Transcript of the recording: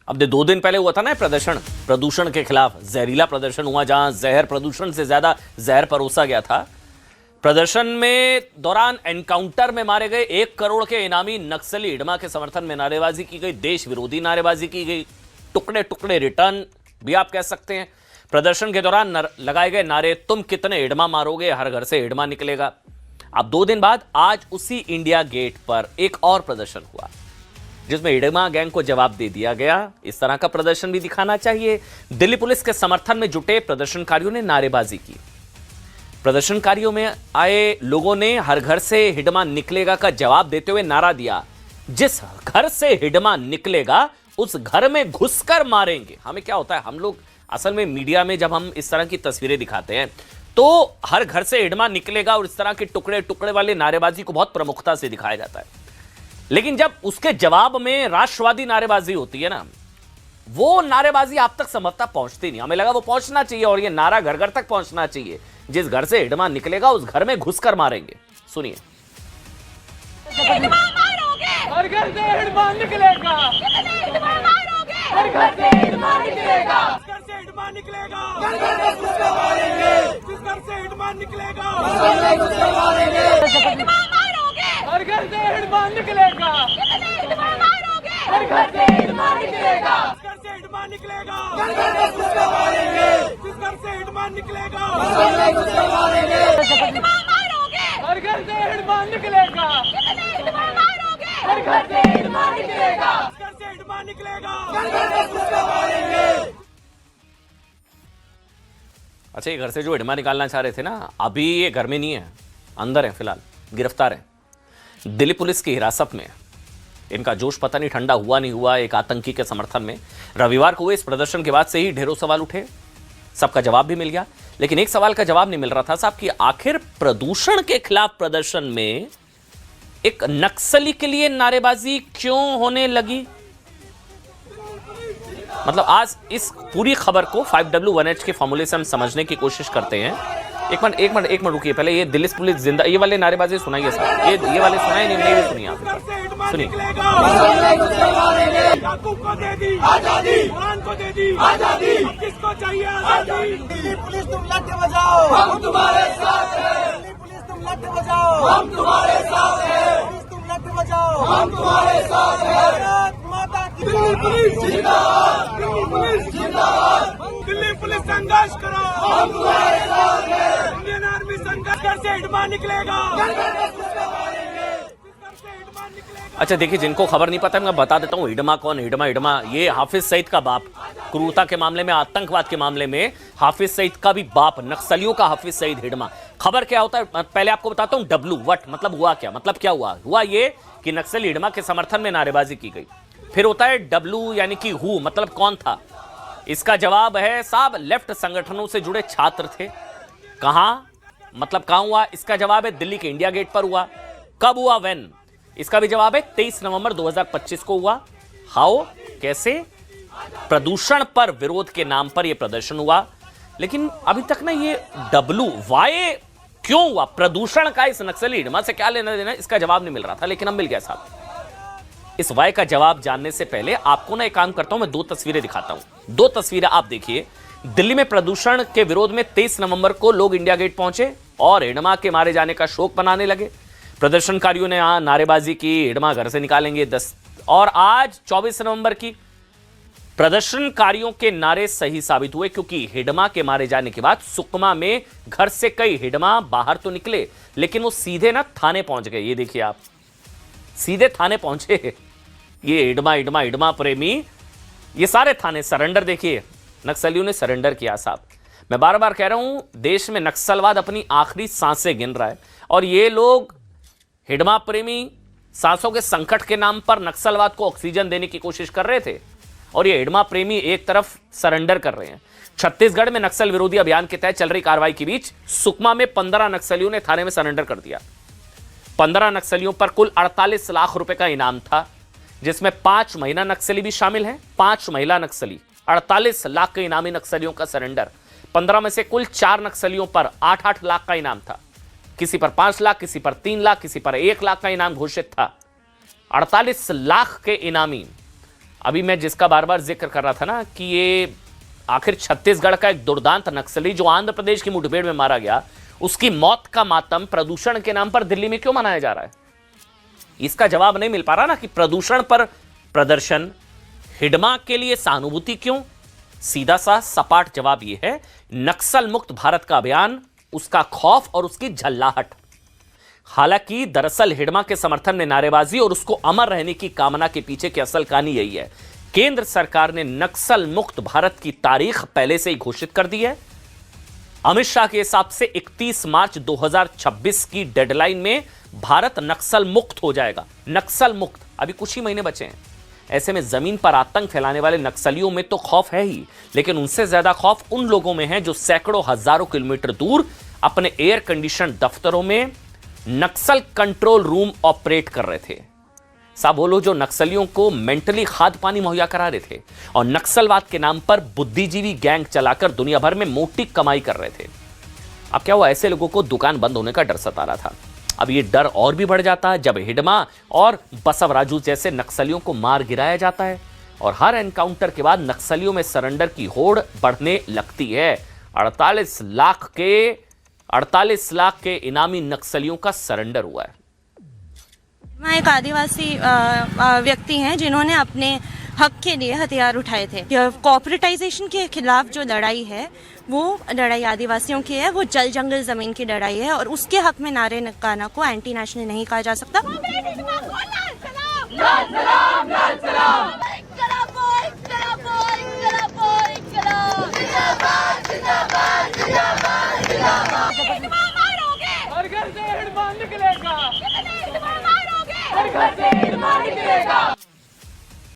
अब 2 दिन पहले हुआ था ना प्रदूषण के खिलाफ जहरीला प्रदर्शन हुआ, जहां जहर प्रदूषण से ज्यादा जहर परोसा गया था। प्रदर्शन में दौरान एनकाउंटर में मारे गए 1 करोड़ के इनामी नक्सली हिडमा के समर्थन में नारेबाजी की गई, देश विरोधी नारेबाजी की गई, टुकड़े टुकड़े रिटर्न भी आप कह सकते हैं। प्रदर्शन के दौरान लगाए गए नारे, तुम कितने हिडमा मारोगे, हर घर से हिडमा निकलेगा। अब 2 दिन बाद आज उसी इंडिया गेट पर एक और प्रदर्शन हुआ जिसमें हिडमा गैंग को जवाब दे दिया गया। इस तरह का प्रदर्शन भी दिखाना चाहिए। दिल्ली पुलिस के समर्थन में जुटे प्रदर्शनकारियों ने नारेबाजी की। प्रदर्शनकारियों में आए लोगों ने हर घर से हिडमा निकलेगा का जवाब देते हुए नारा दिया, जिस घर से हिडमा निकलेगा उस घर में घुसकर मारेंगे। हमें क्या होता है, हम लोग असल में मीडिया में जब हम इस तरह की तस्वीरें दिखाते हैं तो हर घर से हिडमा निकलेगा और इस तरह के टुकड़े टुकड़े वाले नारेबाजी को बहुत प्रमुखता से दिखाया जाता है। लेकिन जब उसके जवाब में राष्ट्रवादी नारेबाजी होती है ना, वो नारेबाजी आप तक संभवतः पहुंचती नहीं। हमें लगा वो पहुंचना चाहिए और ये नारा घर घर तक पहुंचना चाहिए, जिस घर से हिडमा निकलेगा उस घर में घुसकर मारेंगे। सुनिए। हर घर से हिडमा निकलेगा, हर घर से हिडमा निकलेगा, घर से हिडमा निकलेगा, घर घर में घुसकर मारेंगे, जिस घर से हिडमा निकलेगा, घर में घुसकर मारेंगे, हर घर से हिडमा निकलेगा, हर घर से हिडमा निकलेगा, घर से हिडमा निकलेगा, घर घर में घुसकर मारेंगे, जिस घर से हिडमा निकलेगा, घर में घुसकर मारेंगे, हर घर से हिडमा निकलेगा, हर घर से हिडमा निकलेगा, घर से हिडमा निकलेगा, घर घर में घुसकर मारेंगे। अच्छा, ये घर से जो हिडमा निकालना चाह रहे थे ना, अभी ये घर में नहीं है, अंदर है, फिलहाल गिरफ्तार है, दिल्ली पुलिस की हिरासत में। इनका जोश पता नहीं ठंडा हुआ नहीं हुआ एक आतंकी के समर्थन में। रविवार को हुए इस प्रदर्शन के बाद से ही ढेरों सवाल उठे, सबका जवाब भी मिल गया। लेकिन एक सवाल का जवाब नहीं मिल रहा था साहब कि आखिर प्रदूषण के खिलाफ प्रदर्शन में एक नक्सली के लिए नारेबाजी क्यों होने लगी। मतलब आज इस पूरी खबर को 5W1H के फॉर्मूले से हम समझने की कोशिश करते हैं। एक मिनट रुकिए, पहले ये दिल्ली पुलिस जिंदा, ये वाले नारेबाजी सुनाइए साहब, ये वाले सुनाए नहीं सुनिए आप, सुनिए। याकूब को दे दी आजादी, कुरान को दे दी आजादी, किसको चाहिए आजादी। दिल्ली पुलिस तुम लठ बजाओ, हम तुम्हारे साथ हैं। दिल्ली पुलिस तुम लठ बजाओ, हम तुम्हारे साथ हैं। पुलिस तुम लठ बजाओ, हम तुम्हारे साथ हैं। भारत माता की। दिल्ली पुलिस जिंदाबाद, दिल्ली पुलिस जिंदाबाद, दिल्ली पुलिस संघर्ष करो, हम तुम्हारे साथ हैं। इंडियन आर्मी संघर्ष, घर से हिडमा निकलेगा, घर घर में घुसकर मारेंगे, घर से हिडमा निकलेगा। अच्छा देखिए, जिनको खबर नहीं पता मैं बता देता हूँ हिडमा कौन। हिडमा ये हाफिज सईद का बाप, क्रूरता के मामले में, आतंकवाद के मामले में हाफिज सईद का भी बाप, नक्सलियों का हाफिज सईद हिडमा। खबर क्या होता है पहले आपको बताता हूँ। डब्लू वट मतलब हुआ क्या, मतलब क्या हुआ ये कि नक्सली हिडमा के समर्थन में नारेबाजी की गई। फिर होता है डब्लू यानी कि हु मतलब कौन था। इसका जवाब है साहब लेफ्ट संगठनों से जुड़े छात्र थे। कहां, मतलब कहां हुआ, इसका जवाब है दिल्ली के इंडिया गेट पर हुआ। कब हुआ, व्हेन, इसका भी जवाब है 23 नवंबर 2025 को हुआ। हाउ, कैसे, प्रदूषण पर विरोध के नाम पर यह प्रदर्शन हुआ। लेकिन अभी तक ना ये डब्लू वाई क्यों हुआ, प्रदूषण का इस नक्सली हिडमा से क्या लेना देना, इसका जवाब नहीं मिल रहा था, लेकिन अब मिल गया साहब। इस वाई का जवाब जानने से पहले आपको ना एक काम करता हूं, मैं 2 तस्वीरें दिखाता हूं। 2 तस्वीरें आप देखिए। दिल्ली में प्रदूषण के विरोध में 23 नवंबर को लोग इंडिया गेट पहुंचे और हिडमा के मारे जाने का शोक मनाने लगे। प्रदर्शनकारियों ने यहां नारेबाजी की, हिडमा घर से निकालेंगे 10। और आज 24 नवंबर की प्रदर्शनकारियों के नारे सही साबित हुए, क्योंकि हिडमा के मारे जाने के बाद सुकमा में घर से कई हिडमा बाहर तो निकले, लेकिन वो सीधे ना थाने पहुंच गए। ये देखिए आप, सीधे थाने पहुंचे। ये हिडमा प्रेमी, ये सारे थाने सरेंडर, देखिए नक्सलियों ने सरेंडर किया साहब। मैं बार बार कह रहा हूं, देश में नक्सलवाद अपनी आखिरी सांसें गिन रहा है और ये लोग हिडमा प्रेमी सांसों के संकट के नाम पर नक्सलवाद को ऑक्सीजन देने की कोशिश कर रहे थे और ये हिडमा प्रेमी एक तरफ सरेंडर कर रहे हैं। छत्तीसगढ़ में नक्सल विरोधी अभियान के तहत चल रही कार्रवाई के बीच सुकमा में 15 नक्सलियों ने थाने में सरेंडर कर दिया। 15 नक्सलियों पर कुल 48 लाख रुपए का इनाम था, जिसमें 5 महिला नक्सली भी शामिल हैं। 5 महिला नक्सली, 48 लाख के इनामी नक्सलियों का सरेंडर। 15 में से कुल 4 नक्सलियों पर 8-8 लाख का इनाम था। किसी पर 5 लाख, किसी पर 3 लाख, किसी पर 1 लाख का इनाम घोषित था। 48 लाख के इनामी अभी मैं जिसका बार बार जिक्र कर रहा था ना कि ये आखिर छत्तीसगढ़ का एक दुर्दांत नक्सली जो आंध्र प्रदेश की मुठभेड़ में मारा गया, उसकी मौत का मातम प्रदूषण के नाम पर दिल्ली में क्यों मनाया जा रहा है? इसका जवाब नहीं मिल पा रहा ना कि प्रदूषण पर प्रदर्शन, हिडमा के लिए सहानुभूति क्यों? सीधा सा सपाट जवाब यह है, नक्सल मुक्त भारत का अभियान, उसका खौफ और उसकी झल्लाहट। हालांकि दरअसल हिडमा के समर्थन में नारेबाजी और उसको अमर रहने की कामना के पीछे की असल कहानी यही है। केंद्र सरकार ने नक्सल मुक्त भारत की तारीख पहले से ही घोषित कर दी है। अमित शाह के हिसाब से 31 मार्च 2026 की डेडलाइन में भारत नक्सल मुक्त हो जाएगा। नक्सल मुक्त, अभी कुछ ही महीने बचे हैं। ऐसे में जमीन पर आतंक फैलाने वाले नक्सलियों में तो खौफ है ही, लेकिन उनसे ज्यादा खौफ उन लोगों में है जो सैकड़ों हजारों किलोमीटर दूर अपने एयर कंडीशन दफ्तरों में नक्सल कंट्रोल रूम ऑपरेट कर रहे थे। साहब वो लोग जो नक्सलियों को मेंटली खाद्य पानी मुहैया करा रहे थे और नक्सलवाद के नाम पर बुद्धिजीवी गैंग चलाकर दुनिया भर में मोटी कमाई कर रहे थे। अब क्या हुआ, ऐसे लोगों को दुकान बंद होने का डर सता रहा था। अब ये डर और भी बढ़ जाता है जब हिडमा और बसवराजू जैसे नक्सलियों को मार गिराया जाता है और हर एनकाउंटर के बाद नक्सलियों में सरेंडर की होड़ बढ़ने लगती है। 48 लाख के इनामी नक्सलियों का सरेंडर हुआ है। मैं एक आदिवासी व्यक्ति हैं जिन्होंने अपने हक के लिए हथियार उठाए थे। कॉर्पोरेटाइजेशन के खिलाफ जो लड़ाई है वो लड़ाई आदिवासियों की है, वो जल जंगल जमीन की लड़ाई है और उसके हक में नारे गाना को एंटी नेशनल नहीं कहा जा सकता। और घर से हिडमा निकलेगा, घर से हिडमा निकलेगा।